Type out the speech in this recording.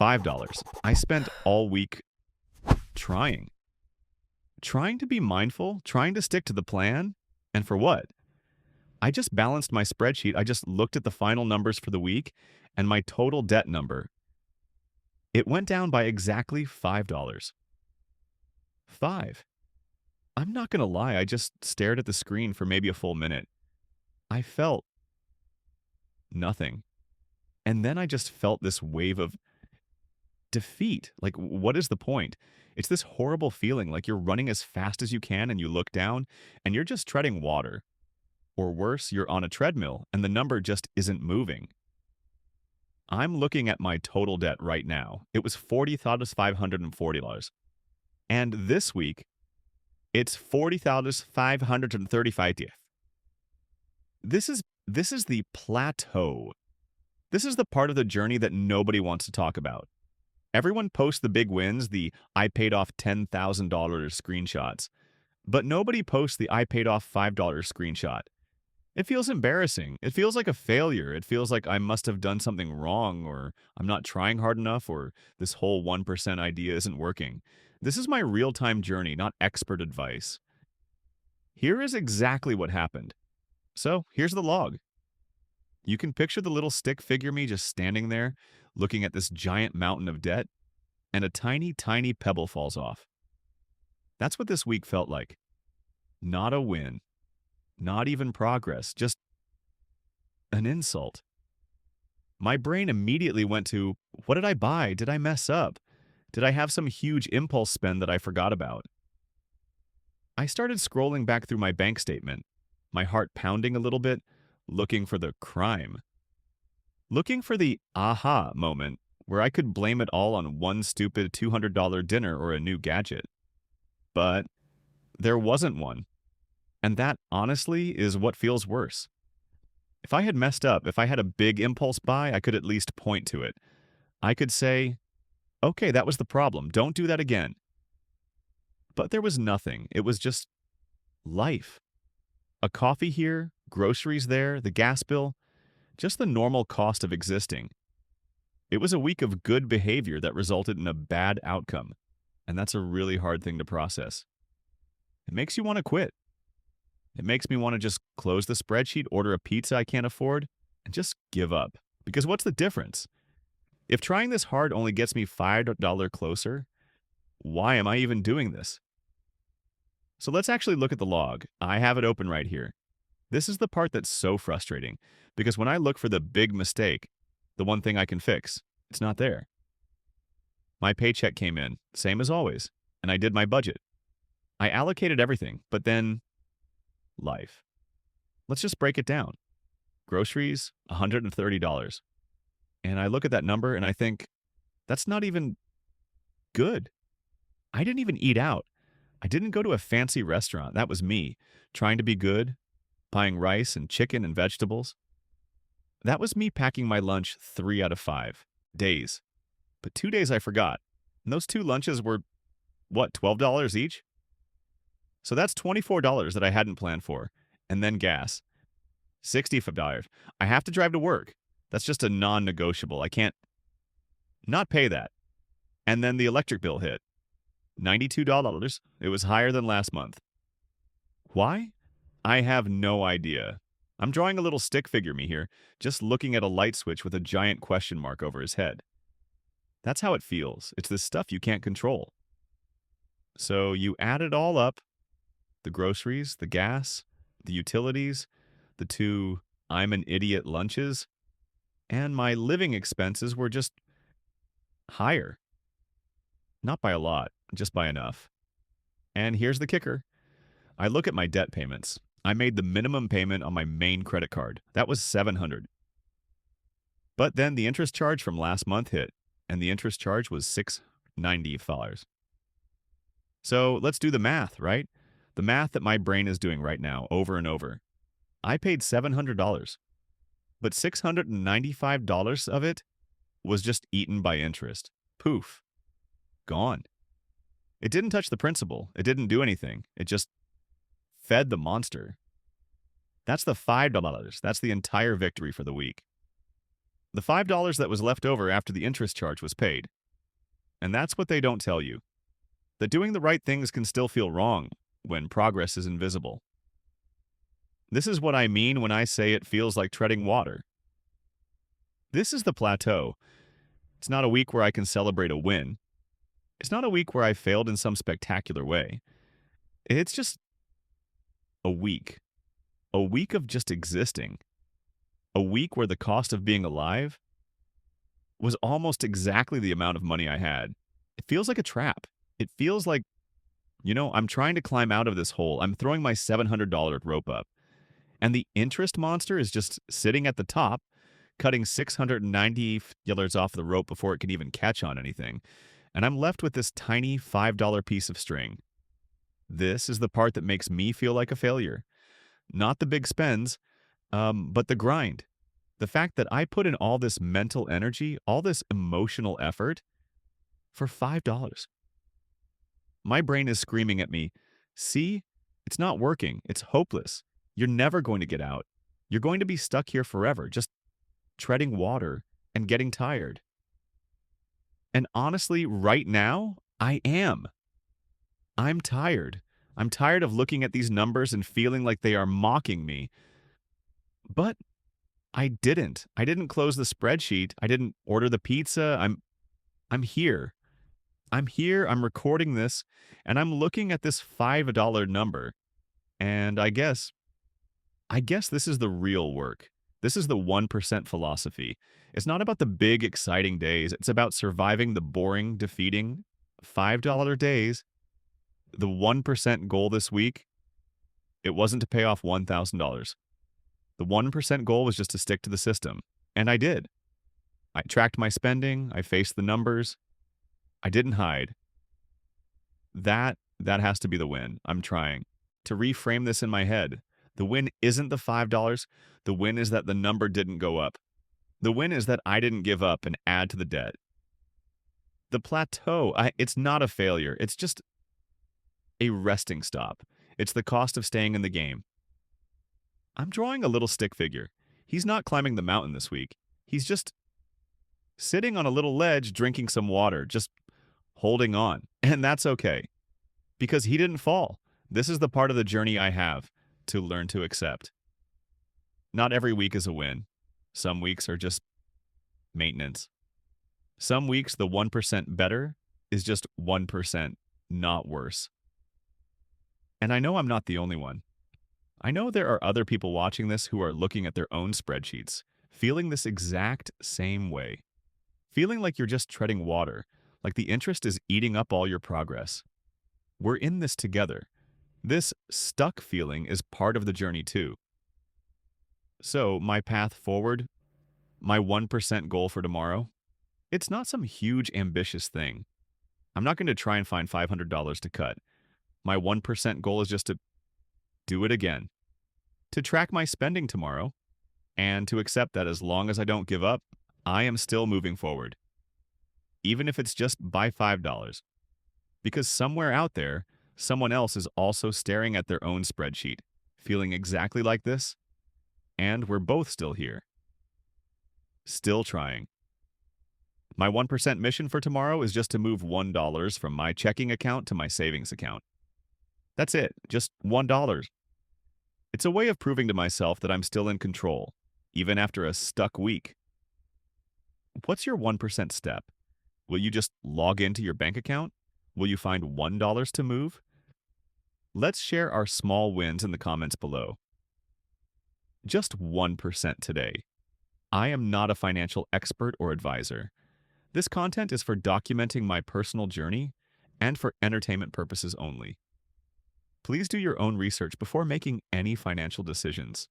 $5. I spent all week trying. Trying to be mindful, trying to stick to the plan. And for what? I just balanced my spreadsheet. I just looked at the final numbers for the week and my total debt number. It went down by exactly $5. Five. I'm not going to lie, I just stared at the screen for maybe a full minute. I felt nothing. And then I just felt this wave of defeat. Like, what is the point? It's this horrible feeling like you're running as fast as you can and you look down and you're just treading water. Or worse, you're on a treadmill and the number just isn't moving. I'm looking at my total debt right now. It was $40,540. And this week, it's $40,535. This is the plateau. This is the part of the journey that nobody wants to talk about. Everyone posts the big wins, the I paid off $10,000 screenshots, but nobody posts the I paid off $5 screenshot. It feels embarrassing. It feels like a failure. It feels like I must have done something wrong, or I'm not trying hard enough, or this whole 1% idea isn't working. This is my real-time journey, not expert advice. Here is exactly what happened. So here's the log. You can picture the little stick figure me just standing there, looking at this giant mountain of debt, and a tiny, tiny pebble falls off. That's what this week felt like. Not a win. Not even progress. Just an insult. My brain immediately went to, what did I buy? Did I mess up? Did I have some huge impulse spend that I forgot about? I started scrolling back through my bank statement, my heart pounding a little bit, looking for the crime. Looking for the aha moment where I could blame it all on one stupid $200 dinner or a new gadget. But there wasn't one. And that, honestly, is what feels worse. If I had messed up, if I had a big impulse buy, I could at least point to it. I could say, okay, that was the problem. Don't do that again. But there was nothing. It was just life. A coffee here, groceries there, the gas bill, just the normal cost of existing. It was a week of good behavior that resulted in a bad outcome, and that's a really hard thing to process. It makes you want to quit. It makes me want to just close the spreadsheet, order a pizza I can't afford, and just give up. Because what's the difference? If trying this hard only gets me $5 closer, why am I even doing this? So let's actually look at the log. I have it open right here. This is the part that's so frustrating, because when I look for the big mistake, the one thing I can fix, it's not there. My paycheck came in, same as always, and I did my budget. I allocated everything, but then life. Let's just break it down. Groceries, $130. And I look at that number and I think, that's not even good. I didn't even eat out. I didn't go to a fancy restaurant. That was me, trying to be good, buying rice and chicken and vegetables. That was me packing my lunch 3 out of 5 days. But 2 days I forgot. And those 2 lunches were, what, $12 each? So that's $24 that I hadn't planned for. And then gas. $65. I have to drive to work. That's just a non-negotiable. I can't not pay that. And then the electric bill hit. $92. It was higher than last month. Why? I have no idea. I'm drawing a little stick figure me here, just looking at a light switch with a giant question mark over his head. That's how it feels. It's this stuff you can't control. So you add it all up, the groceries, the gas, the utilities, the 2 I'm an idiot lunches, and my living expenses were just higher. Not by a lot, just by enough. And here's the kicker. I look at my debt payments. I made the minimum payment on my main credit card. That was $700. But then the interest charge from last month hit, and the interest charge was $690. So let's do the math, right? The math that my brain is doing right now, over and over. I paid $700, but $695 of it was just eaten by interest. Poof. Gone. It didn't touch the principal. It didn't do anything. It just fed the monster. That's the $5. That's the entire victory for the week. The $5 that was left over after the interest charge was paid. And that's what they don't tell you. That doing the right things can still feel wrong when progress is invisible. This is what I mean when I say it feels like treading water. This is the plateau. It's not a week where I can celebrate a win. It's not a week where I failed in some spectacular way. It's just a week. A week of just existing. A week where the cost of being alive was almost exactly the amount of money I had. It feels like a trap. It feels like, I'm trying to climb out of this hole. I'm throwing my $700 rope up. And the interest monster is just sitting at the top, cutting $690 off the rope before it can even catch on anything. And I'm left with this tiny $5 piece of string. This is the part that makes me feel like a failure. Not the big spends, but the grind. The fact that I put in all this mental energy, all this emotional effort for $5. My brain is screaming at me, see, it's not working. It's hopeless. You're never going to get out. You're going to be stuck here forever, just treading water and getting tired. And honestly, right now, I am. I'm tired. I'm tired of looking at these numbers and feeling like they are mocking me. But I didn't. I didn't close the spreadsheet. I didn't order the pizza. I'm here. I'm here. I'm recording this, and I'm looking at this $5 number. And I guess this is the real work. This is the 1% philosophy. It's not about the big, exciting days. It's about surviving the boring, defeating $5 days. The 1% goal this week, it wasn't to pay off $1,000. The 1% goal was just to stick to the system. And I did. I tracked my spending. I faced the numbers. I didn't hide. That has to be the win. I'm trying to reframe this in my head. The win isn't the $5. The win is that the number didn't go up. The win is that I didn't give up and add to the debt. The plateau, it's not a failure. It's just a resting stop. It's the cost of staying in the game. I'm drawing a little stick figure. He's not climbing the mountain this week. He's just sitting on a little ledge drinking some water, just holding on. And that's okay, because he didn't fall. This is the part of the journey I have to learn to accept. Not every week is a win. Some weeks are just maintenance. Some weeks, the 1% better is just 1%, not worse. And I know I'm not the only one. I know there are other people watching this who are looking at their own spreadsheets, feeling this exact same way. Feeling like you're just treading water, like the interest is eating up all your progress. We're in this together. This stuck feeling is part of the journey too. So, my path forward, my 1% goal for tomorrow, it's not some huge ambitious thing. I'm not going to try and find $500 to cut. My 1% goal is just to do it again, to track my spending tomorrow, and to accept that as long as I don't give up, I am still moving forward. Even if it's just by $5. Because somewhere out there, someone else is also staring at their own spreadsheet, feeling exactly like this, and we're both still here. Still trying. My 1% mission for tomorrow is just to move $1 from my checking account to my savings account. That's it, just $1. It's a way of proving to myself that I'm still in control, even after a stuck week. What's your 1% step? Will you just log into your bank account? Will you find $1 to move? Let's share our small wins in the comments below. Just 1% today. I am not a financial expert or advisor. This content is for documenting my personal journey and for entertainment purposes only. Please do your own research before making any financial decisions.